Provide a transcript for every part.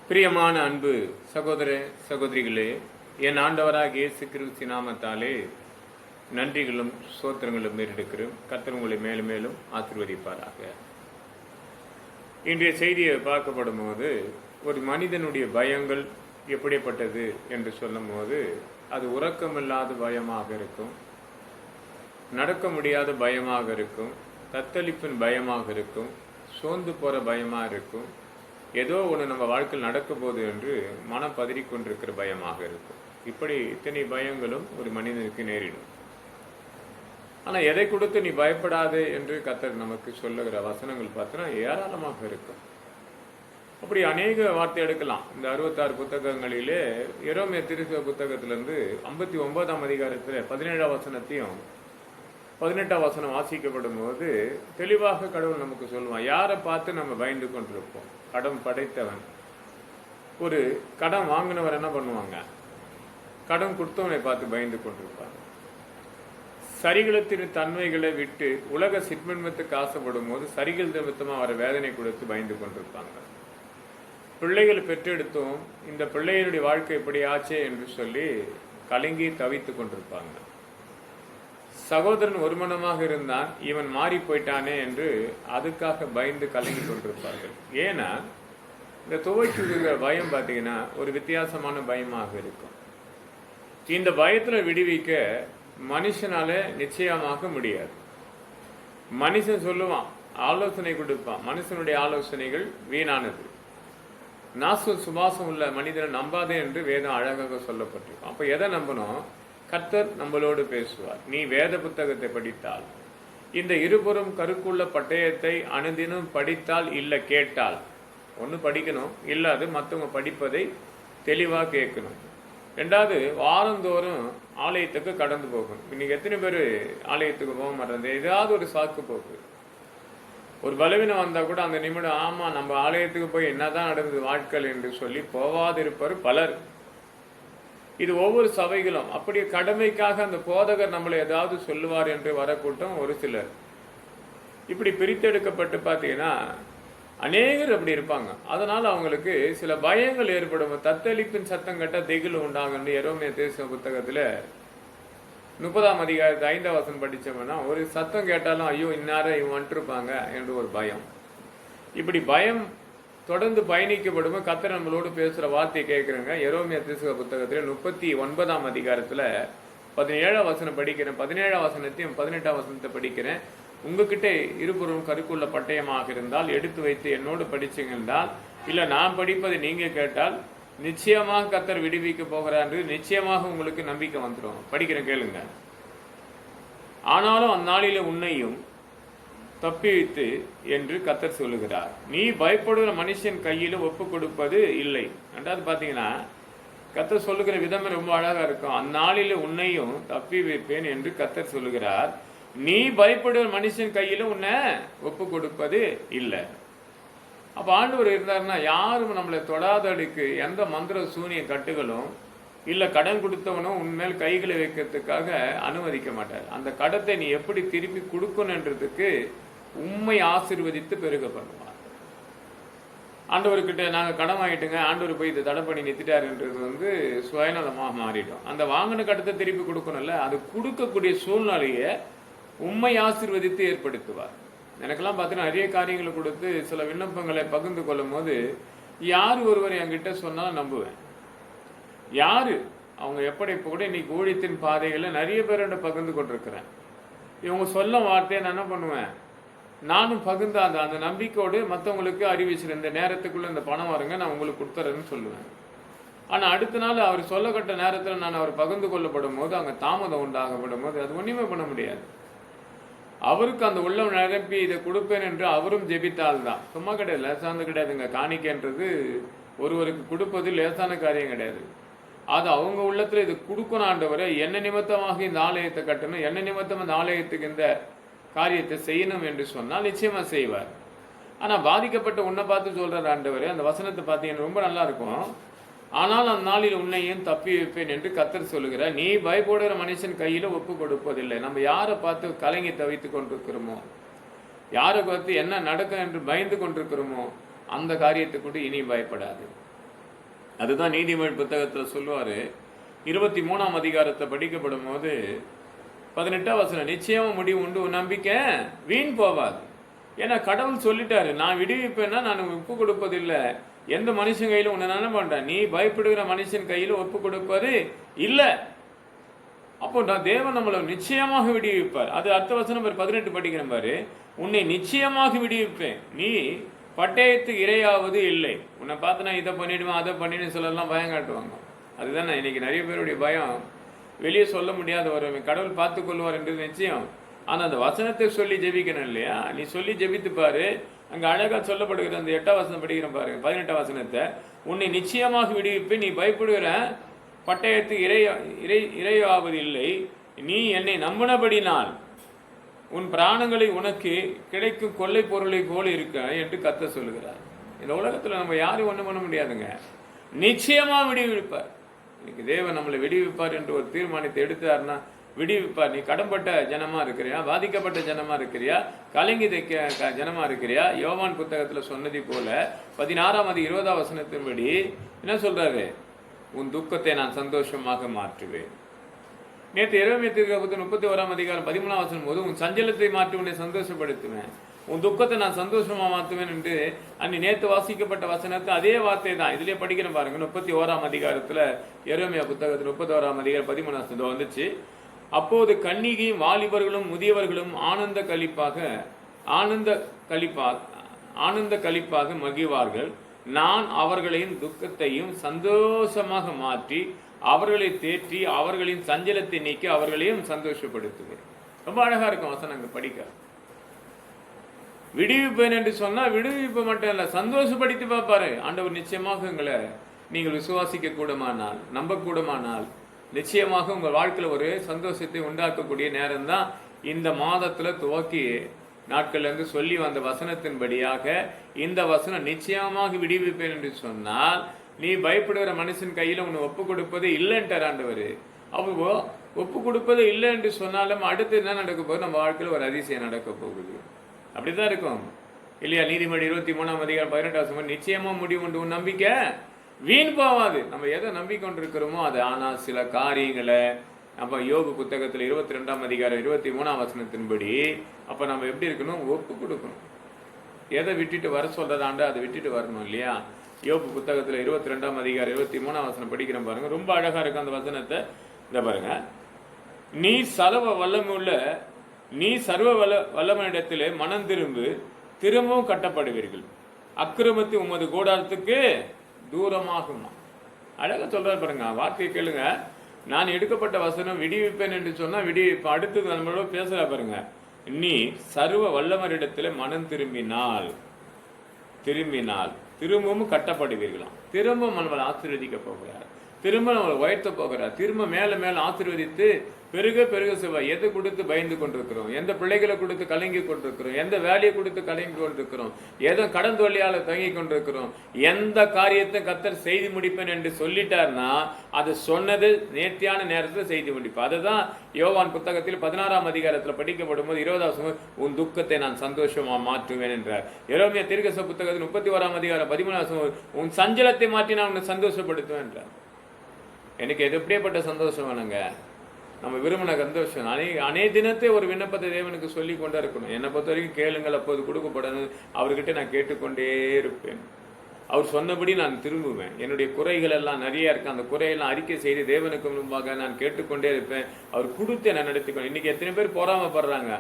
பிரியமான அன்பு சகோதர சகோதரிகளே, என் ஆண்டவராக இயேசு கிறிஸ்து நாமத்தாலே நன்றிகளும் சோத்திரங்களும் மேலெடுக்கிறோம். கர்த்தர் உங்களை மேலும் மேலும் ஆசீர்வதிப்பாராக. இன்றைய செய்தியை பார்க்கப்படும் போது, ஒரு மனிதனுடைய பயங்கள் எப்படிப்பட்டது என்று சொல்லும் போது, அது உறக்கமில்லாத பயமாக இருக்கும், நடக்க முடியாத பயமாக இருக்கும், தத்தளிப்பின் பயமாக இருக்கும், சோர்ந்து போகிற பயமாக இருக்கும், ஏதோ ஒன்று நம்ம வாழ்க்கையில் நடக்க போகுது என்று மனம் பதறிக்கொண்டிருக்கிற பயமாக இருக்கும். இப்படி இத்தனை பயங்களும் ஒரு மனிதனுக்கு நேரிடும். ஆனால் எதை கொடுத்து நீ பயப்படாதே என்று கர்த்தர் நமக்கு சொல்லுகிற வசனங்கள் பார்த்தோன்னா ஏராளமாக இருக்கும். அப்படி அநேக வார்த்தை எடுக்கலாம். இந்த 66 புத்தகங்களிலே எரேமியா தீர்க்க புத்தகத்திலிருந்து 59ஆம் அதிகாரத்தில் 17ஆம் வசனத்தையும் 18ஆம் வசனம் வாசிக்கப்படும் போது தெளிவாக கடவுள் நமக்கு சொல்லுவான், யாரை பார்த்து நம்ம பயந்து கொண்டிருப்போம். கடன் படைத்தவன், ஒரு கடன் வாங்கினவர் என்ன பண்ணுவாங்க, கடன் கொடுத்தவனை பார்த்து பயந்து கொண்டிருப்பாங்க. சரிகளத்தின் தன்மைகளை விட்டு உலக சிற்மன்மத்துக்கு ஆசைப்படும் போது சரிகள் நிமித்தமாக அவரை வேதனை கொடுத்து பயந்து கொண்டிருப்பாங்க. பிள்ளைகள் பெற்றெடுத்தோம், இந்த பிள்ளைகளுடைய வாழ்க்கை எப்படி ஆச்சே என்று சொல்லி கலங்கி தவித்து கொண்டிருப்பாங்க. சகோதரன் ஒருமனமாக இருந்தான், இவன் மாறி போயிட்டானே என்று அதுக்காக பயந்து கலங்கி கொண்டிருப்பார்கள். ஏன்னா இந்த துவைக்குகிற பயம் பார்த்தீங்கன்னா ஒரு வித்தியாசமான பயமாக இருக்கும். இந்த பயத்தில் விடுவிக்க மனுஷனால நிச்சயமாக முடியாது. மனுஷன் சொல்லுவான், ஆலோசனை கொடுப்பான், மனுஷனுடைய ஆலோசனைகள் வீணானது, நாசம் சுபாசம் உள்ள மனிதனை நம்பாதே என்று வேதம் அழகாக சொல்லப்பட்டிருக்கும். அப்போ எதை நம்பணும்? கர்த்தர் நம்மளோடு பேசுவார். நீ வேத புத்தகத்தை படித்தால், இந்த இருபுறம் கருக்குள்ள பட்டயத்தை அனுதினம் படித்தால், இல்லை கேட்டால், ஒன்று படிக்கணும், இல்லாது மற்றவங்க படிப்பதை தெளிவாக கேட்கணும். ரெண்டாவது, வாரந்தோறும் ஆலயத்துக்கு கடந்து போகணும். இன்னைக்கு எத்தனை பேர் ஆலயத்துக்கு போக மாட்டேன், ஏதாவது ஒரு சாக்கு போக்கு, ஒரு பலவீனம் வந்தால் கூட அந்த நிமிடம் ஆமாம் நம்ம ஆலயத்துக்கு போய் என்னதான் நடந்தது வாழ்க்கை என்று சொல்லி போவாதிருப்பவர் பலர். இது ஒவ்வொரு சபைகளும் அப்படி கடமைக்காக அந்த போதகர் நம்மளை ஏதாவது சொல்லுவார் என்று வரக்கூட்டம் ஒரு சிலர். இப்படி பிரித்தெடுக்கப்பட்டு பார்த்தீங்கன்னா அநேகர் அப்படி இருப்பாங்க. அதனால அவங்களுக்கு சில பயங்கள் ஏற்படும். தத்தளிப்பின் சத்தம் கட்ட திகில் உண்டாகுன்னு எரேமியா தீர்க்க புத்தகத்தில் 30ஆம் அதிகாரத்து 5ஆம் வசனம் படித்தோம்னா, ஒரு சத்தம் கேட்டாலும் ஐயோ இன்னார இவன் வந்துருப்பாங்க என்று ஒரு பயம். இப்படி பயம் தொடர்ந்து பயணிக்கப்படும். கர்த்தர் நம்மளோடு பேசுகிற வார்த்தையை கேட்குறேங்க. எரேமியா தீர்க்க புத்தகத்தில் 39ஆம் அதிகாரத்தில் 17ஆம் வசனம் படிக்கிறேன், 17ஆம் வசனத்தையும் 18ஆம் வசனத்தை படிக்கிறேன். உங்ககிட்ட இருபுறம் கருக்குள்ள பட்டயமாக இருந்தால் எடுத்து வைத்து என்னோடு படிச்சுங்க என்றால், இல்லை நான் படிப்பதை நீங்கள் கேட்டால் நிச்சயமாக கர்த்தர் விடுவிக்க போகிறார், நிச்சயமாக உங்களுக்கு நம்பிக்கை வந்துடும். படிக்கிறேன், கேளுங்க. ஆனாலும் அந்நாளிலே உன்னையும் தப்பிவித்து என்று கர்த்தர் சொல்லுகிறார், நீ பயப்படுகிற மனுஷன் கையில் ஒப்பு கொடுப்பது இல்லை. ரெண்டாவது பார்த்தீங்கன்னா கர்த்தர் சொல்லுகிற விதமே ரொம்ப அழகா இருக்கும். அந்நாளில் உன்னையும் தப்பி வைப்பேன் என்று கர்த்தர் சொல்லுகிறார், நீ பயப்படுகிற மனுஷன் கையில் உன்னை ஒப்பு கொடுப்பது இல்லை. அப்போ ஆண்டவர் இருந்தாருன்னா யாரும் நம்மளை தொடாதடுக்கு எந்த மந்திர சூனிய கட்டுகளும் இல்லை கடன் கொடுத்தவனும் உன்மேல் கைகளை வைக்கிறதுக்காக அனுமதிக்க மாட்டார். அந்த கடத்தை நீ எப்படி திருப்பி கொடுக்கணுன்றதுக்கு உண்மை ஆசீர்வதித்து பெருக பண்ணுவார். ஆண்டவர்கிட்ட நாங்கள் கடன் வாங்கிட்டுங்க, ஆண்டவர் போய் இதை தடை பண்ணி நிறுத்திட்டாருன்றது சுயநலமாக மாறிடும். அந்த வாங்கின கடத்தை திருப்பி கொடுக்கணும்ல, அது கொடுக்கக்கூடிய சூழ்நிலையை உண்மை ஆசீர்வதித்து ஏற்படுத்துவார். எனக்கெல்லாம் பார்த்தீங்கன்னா நிறைய காரியங்களை கொடுத்து சில விண்ணப்பங்களை பகிர்ந்து கொள்ளும் போது யார் ஒருவர் என்கிட்ட சொன்னாலும் நம்புவேன். யாரு அவங்க எப்படி இப்போ கூட இன்னைக்கு ஊழியத்தின் பாதைகளில் நிறைய பேரோட பகிர்ந்து கொண்டிருக்கிறேன். இவங்க சொல்ல வார்த்தையை நான் என்ன பண்ணுவேன், நானும் பகிர்ந்து அந்த நம்பிக்கையோடு மற்றவங்களுக்கு அறிவிச்சிருந்த இந்த நேரத்துக்குள்ளே இந்த பணம் வருங்க நான் உங்களுக்கு கொடுத்துறேன்னு சொல்லுவேன். ஆனால் அடுத்த நாள் அவர் சொல்லப்பட்ட நேரத்தில் நான் அவர் பகிர்ந்து கொள்ளப்படும் போது அங்கே தாமதம் உண்டாகப்படும் போது அது ஒன்றுமே பண்ண முடியாது. அவருக்கு அந்த உள்ளம் நிரப்பி இதை கொடுப்பேன் என்று அவரும் ஜெபித்தால்தான், சும்மா கிடையாது, லேசானது கிடையாதுங்க. காணிக்கைன்றது ஒருவருக்கு கொடுப்பது லேசான காரியம் கிடையாது. அது அவங்க உள்ளத்தில் இது கொடுக்கணும். ஆண்டவரை என்ன நிமித்தமாக இந்த ஆலயத்தை கட்டணும், என்ன நிமித்தம் இந்த ஆலயத்துக்கு இந்த காரியத்தை செய்யணும் என்று சொன்னால் நிச்சயமா செய்வார். ஆனால் பாதிக்கப்பட்ட உன்னை பார்த்து சொல்றார் ஆண்டவர். அந்த வசனத்தை பார்த்தீங்கன்னா ரொம்ப நல்லா இருக்கும். ஆனால் அந்நாளில் உன்னையும் தப்பி வைப்பேன் என்று கர்த்தர் சொல்லுகிறார், நீ பயப்படுகிற மனுஷன் கையில் ஒப்பு கொடுப்பதில்லை. நம்ம யாரை பார்த்து கலங்கி தவித்து கொண்டிருக்கிறோமோ, யாரை பார்த்து என்ன நடக்கும் என்று பயந்து கொண்டிருக்கிறோமோ அந்த காரியத்தை கொண்டு இனி பயப்படாது. அதுதான் நீதிமொழி புத்தகத்தில் சொல்லுவார். 23ஆம் அதிகாரத்தை படிக்கப்படும் போது 18ஆம் வசனம், நிச்சயமா முடிவு உண்டு, உன் நம்பிக்கை வீண் போவாது. ஏன்னா கடவுள் சொல்லிட்டாரு, நான் விடுவிப்பேன்னா நான் ஒப்பு கொடுப்பதில்லை, எந்த மனுஷன் கையில உன்னை என்ன பண்றேன், நீ பயப்படுகிற மனுஷன் கையில ஒப்பு கொடுப்பது இல்லை. அப்போ தேவன் நம்மளை நிச்சயமாக விடுவிப்பார். அது அடுத்த வசனம் 18 படிக்கிறேன் பாரு, உன்னை நிச்சயமாக விடுவிப்பேன், நீ பட்டயத்துக்கு இரையாவது இல்லை. உன்னை பார்த்து நான் இதை பண்ணிடுவேன் அதை பண்ணிடுன்னு சொல்லலாம் பயம் காட்டுவாங்க. அதுதானே இன்னைக்கு நிறைய பேருடைய பயம், வெளியே சொல்ல முடியாத வரும். கடவுள் பார்த்து கொள்வார் என்றது நிச்சயம். ஆனால் அந்த வசனத்தை சொல்லி ஜெபிக்கணும் இல்லையா? நீ சொல்லி ஜெபித்து பாரு. அங்கே அழகாக சொல்லப்படுகிற அந்த 8ஆம் வசனம் படிக்கிறேன் பாருங்க, 18ஆம் வசனத்தை, உன்னை நிச்சயமாக விடுவிப்பேன், நீ பயப்படுகிற பட்டயத்து இரையாவது இல்லை, நீ என்னை நம்பினபடினால் உன் பிராணங்களை உனக்கு கிடைக்கும் கொள்ளை பொருளை போல இருக்க என்று கர்த்தர் சொல்லுகிறார். இந்த உலகத்தில் நம்ம யாரும் ஒன்றும் பண்ண முடியாதுங்க, நிச்சயமா விடுவிப்பார். இன்னைக்கு தேவன் நம்மளை விடுவிப்பார் என்று ஒரு தீர்மானத்தை எடுத்தாருன்னா விடுவிப்பார். நீ கடன்பட்ட ஜனமா இருக்கிறியா, பாதிக்கப்பட்ட ஜனமா இருக்கிறியா, கலங்கி ஜனமா இருக்கிறியா? யோவான் புத்தகத்துல சொன்னதை போல 16ஆம் 20ஆம் வசனத்தின்படி என்ன சொல்றாரு, உன் துக்கத்தை நான் சந்தோஷமாக மாற்றுவேன். நேற்று எரேமியா தீர்க்கதரிசி 31ஆம் அதிகாரம் 13ஆம் வசனம் போது, உன் சஞ்சலத்தை மாற்றி உன்னை சந்தோஷப்படுத்துவேன், உன் துக்கத்தை நான் சந்தோஷமா மாற்றுவேன் என்று நேற்று வாசிக்கப்பட்ட வசனத்தை அதே வார்த்தை தான் இதுலயே படிக்கிறேன் பாருங்க. 31ஆம் அதிகாரத்துல எரேமியா புத்தகத்தில் 31ஆம் அதிகாரம் 13ஆம் வசனம் வந்துச்சு. அப்போது கன்னிகையும் வாலிபர்களும் முதியவர்களும் ஆனந்த களிப்பாக மகிழ்வார்கள். நான் அவர்களின் துக்கத்தையும் சந்தோஷமாக மாற்றி அவர்களை தேற்றி அவர்களின் சஞ்சலத்தை நீக்கி அவர்களையும் சந்தோஷப்படுத்துவேன். ரொம்ப அழகா இருக்கும் வசனங்க படிக்க. விடுவிப்பேன் என்று சொன்னா விடுவிப்பு மட்டும் இல்ல, சந்தோஷப்படுத்தி பார்ப்பாரு ஆண்டவர். நிச்சயமாக உங்களை நீங்கள் விசுவாசிக்க கூடமானால், நம்ப கூடமானால், நிச்சயமாக உங்கள் வாழ்க்கையில் ஒரு சந்தோஷத்தை உண்டாக்கக்கூடிய நேரம் தான் இந்த மாதத்துல துவக்கி நாட்கள்லேருந்து சொல்லி வந்த வசனத்தின்படியாக இந்த வசனம் நிச்சயமாக விடுவிப்பேன் என்று சொன்னால், நீ பயப்படுகிற மனுஷன் கையில உன்னை ஒப்பு கொடுப்பது இல்லைன்ட்டார் ஆண்டவர். அப்போ ஒப்பு கொடுப்பது இல்லை என்று சொன்னாலும் அடுத்து என்ன நடக்க போகுது, நம்ம வாழ்க்கையில் ஒரு அதிசயம் நடக்க போகுது. அப்படிதான் இருக்கும் இல்லையா? நீதிமொழி 23ஆம் அதிகாரம் 18ஆம் வசனம், நிச்சயமா முடிவு உண்டு, உன் நம்பிக்கை வீண் போவாது. நம்ம எதை நம்பிக்கொண்டிருக்கிறோமோ அது. ஆனால் சில காரியங்களை நம்ம யோபு புத்தகத்தில் 22ஆம் அதிகாரம் 23ஆம் வசனத்தின்படி அப்ப நம்ம எப்படி இருக்கணும், ஒப்பு கொடுக்கணும். எதை விட்டுட்டு வர சொல்றதாண்டா அதை விட்டுட்டு வரணும் இல்லையா? யோபு புத்தகத்தில் 22ஆம் அதிகாரம் 23ஆம் வசனம் படிக்கிறேன் பாருங்க, ரொம்ப அழகா இருக்கு அந்த வசனத்தை. இந்த பாருங்க, நீ சர்வ வல்லவனிடத்திலே மனம் திரும்பவும் கட்டப்படுவீர்கள், அக்கிரமத்தை உமது கூடாரத்துக்கு தூரமாகுமா. அழகா சொல்றாரு பாருங்க, வார்த்தையை கேளுங்க. நான் எடுக்கப்பட்ட வசனம் விடுவிப்பேன் என்று சொன்னா விடுவிப்பேன். அடுத்தது நம்மளோட பேசுற பாருங்க, நீ சர்வ வல்லவரிடத்துல மனம் திரும்பினால் திரும்பவும் கட்டப்படுவீர்களாம். திரும்ப நம்மளை ஆசீர்வதிக்க போகிறார், திரும்ப நம்மளை உயர்த்த போகிறார், திரும்ப மேல மேல ஆசீர்வதித்து பெருக செவ்வா. எது கொடுத்து பயந்து கொண்டிருக்கிறோம், எந்த பிள்ளைகளை கொடுத்து கலங்கி கொண்டிருக்கிறோம், எந்த வேலையை கொடுத்து கலங்கி கொண்டிருக்கிறோம், ஏதோ கடன் தொல்லையால தங்கி கொண்டிருக்கிறோம், எந்த காரியத்தை கர்த்தர் செய்து முடிப்பேன் என்று சொல்லிட்டார்னா அது சொன்னது நேர்த்தியான நேரத்தில் செய்து முடிப்பேன். அதுதான் யோவான் புத்தகத்தில் 16ஆம் அதிகாரத்தில் படிக்கப்படும் போது 20ஆம் வசனம், உன் துக்கத்தை நான் சந்தோஷமா மாற்றுவேன் என்றார். எரேமியா தீர்க்கதரிசி புத்தகத்தில் 31ஆம் அதிகாரம் 13ஆம் வசனம், உன் சஞ்சலத்தை மாற்றி நான் உன்னை சந்தோஷப்படுத்துவேன் என்றார். எனக்கு எது எப்படியேப்பட்ட சந்தோஷம் வேணுங்க, நம்ம விரும்பின சந்தோஷம். அநே தினத்தை ஒரு விண்ணப்பத்தை தேவனுக்கு சொல்லி கொண்டே இருக்கணும். என்னை பொறுத்த வரைக்கும் கேளுங்கள் அப்போது கொடுக்கப்படணும். அவர்கிட்ட நான் கேட்டுக்கொண்டே இருப்பேன். அவர் சொன்னபடி நான் திரும்புவேன். என்னுடைய குறைகள் எல்லாம் நிறைய இருக்கு, அந்த குறையெல்லாம் அறிக்கை செய்து தேவனுக்கு முன்பாக நான் கேட்டுக்கொண்டே இருப்பேன். அவர் கொடுத்து என்னை நடத்திக்கணும். இன்னைக்கு எத்தனை பேர் பொறாமப்படுறாங்க,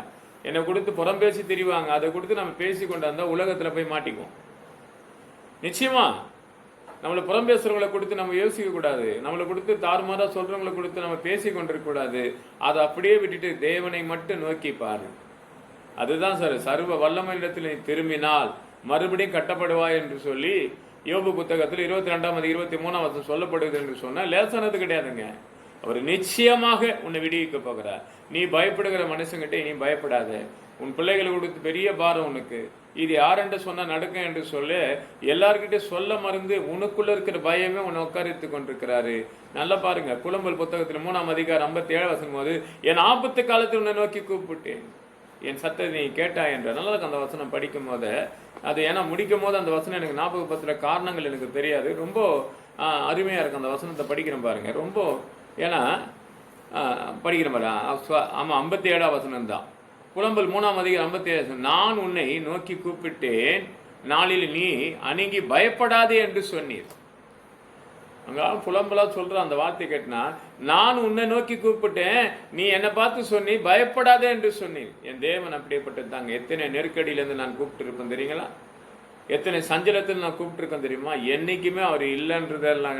என்னை கொடுத்து புறம் பேசி தெரிவாங்க. அதை கொடுத்து நம்ம பேசி கொண்டாந்தா உலகத்துல போய் மாட்டிக்குவோம். நிச்சயமா நம்மளை புறம் பேசுறவங்களை கொடுத்து நம்ம யோசிக்க கூடாது, நம்மளை கொடுத்து தாறுமாறா சொல்றவங்களை கொடுத்து நம்ம பேசி கொண்டிருக்க கூடாது. அதை அப்படியே விட்டுட்டு தேவனை மட்டும் நோக்கி பாரு. அதுதான் சார் சர்வ வல்லமையிடத்தில் திரும்பினால் மறுபடியும் கட்டப்படுவாய் என்று சொல்லி யோபு புத்தகத்தில் 22ஆம் 23ஆம் வசனம் சொல்லப்படுது என்று சொன்னா லேசானது கிடையாதுங்க. அவர் நிச்சயமாக உன்னை விடுவிக்க போகிறார். நீ பயப்படுகிற மனுஷங்கிட்ட நீ பயப்படாத. உன் பிள்ளைகளை கொடுத்து பெரிய பாரம் உனக்கு, இது யாரென்று சொன்னா நடக்கும் என்று சொல்ல எல்லார்கிட்ட சொல்ல மறந்து உனக்குள்ள இருக்கிற பயமே உன்னை உட்காரித்து கொண்டிருக்கிறாரு. நல்லா பாருங்க, புலம்பல் புத்தகத்தில் 3ஆம் அதிகாரம் 57 வசனம் போது, என் ஆபத்து காலத்தில் உன்னை நோக்கி கூப்பிட்டேன். என் சத்தத்தை நீ கேட்டாய் என்ற. நல்லா இருக்கு அந்த வசனம் படிக்கும் போது. அது ஏன்னா முடிக்கும் போது அந்த வசனம் எனக்கு ஞாபகப்படுத்துகிற காரணங்கள் எனக்கு தெரியாது. ரொம்ப அருமையாக இருக்கும் அந்த வசனத்தை படிக்கிறேன் பாருங்க. ரொம்ப ஏன்னா படிக்கிற மாதிரி ஆமாம் 57ஆம் வசனம் தான். புலம்பல் 3ஆம் அதிகாரம் 57. நான் உன்னை நோக்கி கூப்பிட்டேன், நாளில் நீ அணுகி பயப்படாதே என்று சொன்னீர். அங்க புலம்பலா சொல்ற அந்த வார்த்தை கேட்டினா, நான் உன்னை நோக்கி கூப்பிட்டேன், நீ என்னை பார்த்து சொன்னி பயப்படாதே என்று சொன்னீர். என் தேவன் அப்படியேப்பட்டது தாங்க. எத்தனை நெருக்கடியிலேருந்து நான் கூப்பிட்டு இருப்பேன் தெரியுங்களா? எத்தனை சஞ்சலத்தில் நான் கூப்பிட்டுருக்கேன் தெரியுமா? என்னைக்குமே அவர் இல்லைன்றதெல்லாம்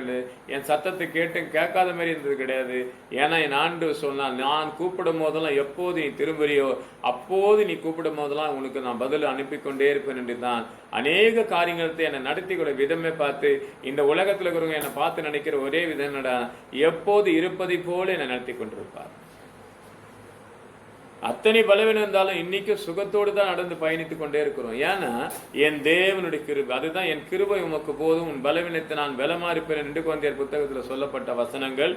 என் சத்தத்தை கேட்காத மாதிரி இருந்தது கிடையாது. ஏன்னா என் ஆண்டு சொன்னால், நான் கூப்பிடும் போதெல்லாம் எப்போது நீ திரும்புறியோ அப்போது நீ கூப்பிடும் போதெல்லாம் உனக்கு நான் பதில் அனுப்பி கொண்டே இருப்பேன் என்று தான் அநேக காரியங்களை என்னை நடத்தி கூட விதமே பார்த்து, இந்த உலகத்தில் இருக்கிறவங்க என்னை பார்த்து நினைக்கிற ஒரே விதம் என்னடா, எப்போது இருப்பதை போல என்னை நடத்தி கொண்டிருப்பார். அத்தனை பலவீனம் இருந்தாலும் இன்னைக்கும் சுகத்தோடு தான் நடந்து பயணித்துக் கொண்டே இருக்கிறோம். ஏன்னா என் தேவனுடைய கிருபை, அதுதான் என் கிருபை உமக்கு போதும், உன் பலவீனத்தை நான் பலமாறிப்பேன் என்று கொண்டேர் புத்தகத்தில் சொல்லப்பட்ட வசனங்கள்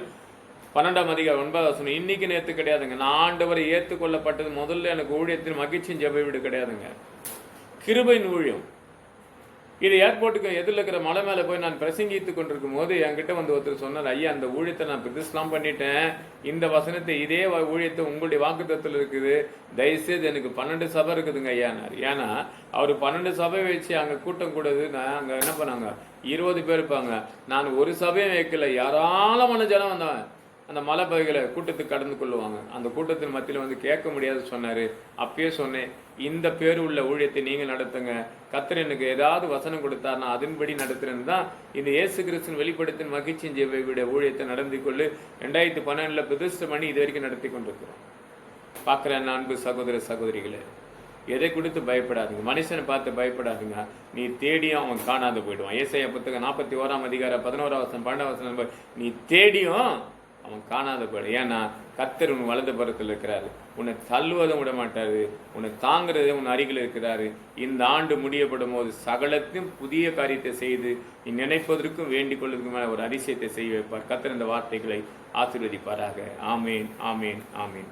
12ஆம் அதிகாரம் 9ஆம் வசனம். இன்னைக்கு நேற்று கிடையாதுங்க. நான் ஆண்டவரை ஏற்றுக்கொள்ளப்பட்டது முதல்ல எனக்கு ஊழியத்தின் மகிழ்ச்சியின் ஜெப வீடு கிடையாதுங்க, கிருபையின் ஊழியம். இது ஏர்போர்ட்டுக்கு எதிரில் இருக்கிற மலை மேலே போய் நான் பிரசங்கித்து கொண்டிருக்கும் போது என்கிட்ட வந்து ஒருத்தர் சொன்னார், ஐயா அந்த ஊழியத்தை நான் பிரதிஷ்லாம் பண்ணிட்டேன், இந்த வசனத்தை இதே ஊழியத்தை உங்களுடைய வாக்குத்தத்தில் இருக்குது, தயவுசெய்து எனக்கு 12 சபை இருக்குதுங்க ஐயானார். ஏன்னா அவர் 12 சபை வச்சு அங்கே கூட்டம் கூடாது. நான் அங்கே என்ன பண்ணாங்க 20 பேர் இருப்பாங்க. நான் ஒரு சபையும் வைக்கல, யாராலமான ஜனம் வந்தவன் அந்த மலை பகுதிகளை கூட்டத்துக்கு கடந்து கொள்ளுவாங்க. அந்த கூட்டத்தின் மத்தியில் வந்து கேட்க முடியாது சொன்னார். அப்பயே சொன்னேன், இந்த பேர் உள்ள ஊழியத்தை நீங்கள் நடத்துங்க, கர்த்தர் எனக்கு ஏதாவது வசனம் கொடுத்தார் நான் அதன்படி நடத்துறேன்னு தான் இந்த இயேசு கிறிஸ்துவின் வெளிப்படுத்தின் மகிழ்ச்சியின் ஜெப ஊழியத்தை நடந்து கொள்ளு 2012 பிரதிஷ்டை பண்ணி இது வரைக்கும் நடத்தி கொண்டிருக்கிறோம். பார்க்குறேன் அன்பு சகோதர சகோதரிகளே, எதை கொடுத்து பயப்படாதுங்க, மனுஷனை பார்த்து பயப்படாதுங்க. நீ தேடியும் அவன் காணாது போயிடுவான். ஏசாயா புத்தகம் 41ஆம் அதிகாரம் 11ஆம் வசனம் 12ஆம் வசனம், நீ தேடியும் அவன் காணாத போயிடும். ஏன்னா கர்த்தர் உன் வலது புறத்தில் இருக்கிறாரு, உன்னை தள்ளுவதும் விட மாட்டாரு, உன்னை தாங்கிறதும் உன் அருகில் இருக்கிறாரு. இந்த ஆண்டு முடியப்படும் போது சகலத்தையும் புதிய காரியத்தை செய்து நீ நினைப்பதற்கும் வேண்டிக் கொள்வதற்கும் மேலே ஒரு அதிசயத்தை செய்ய வைப்பார். கர்த்தர் இந்த வார்த்தைகளை ஆசீர்வதிப்பாராக. ஆமேன், ஆமேன், ஆமேன்.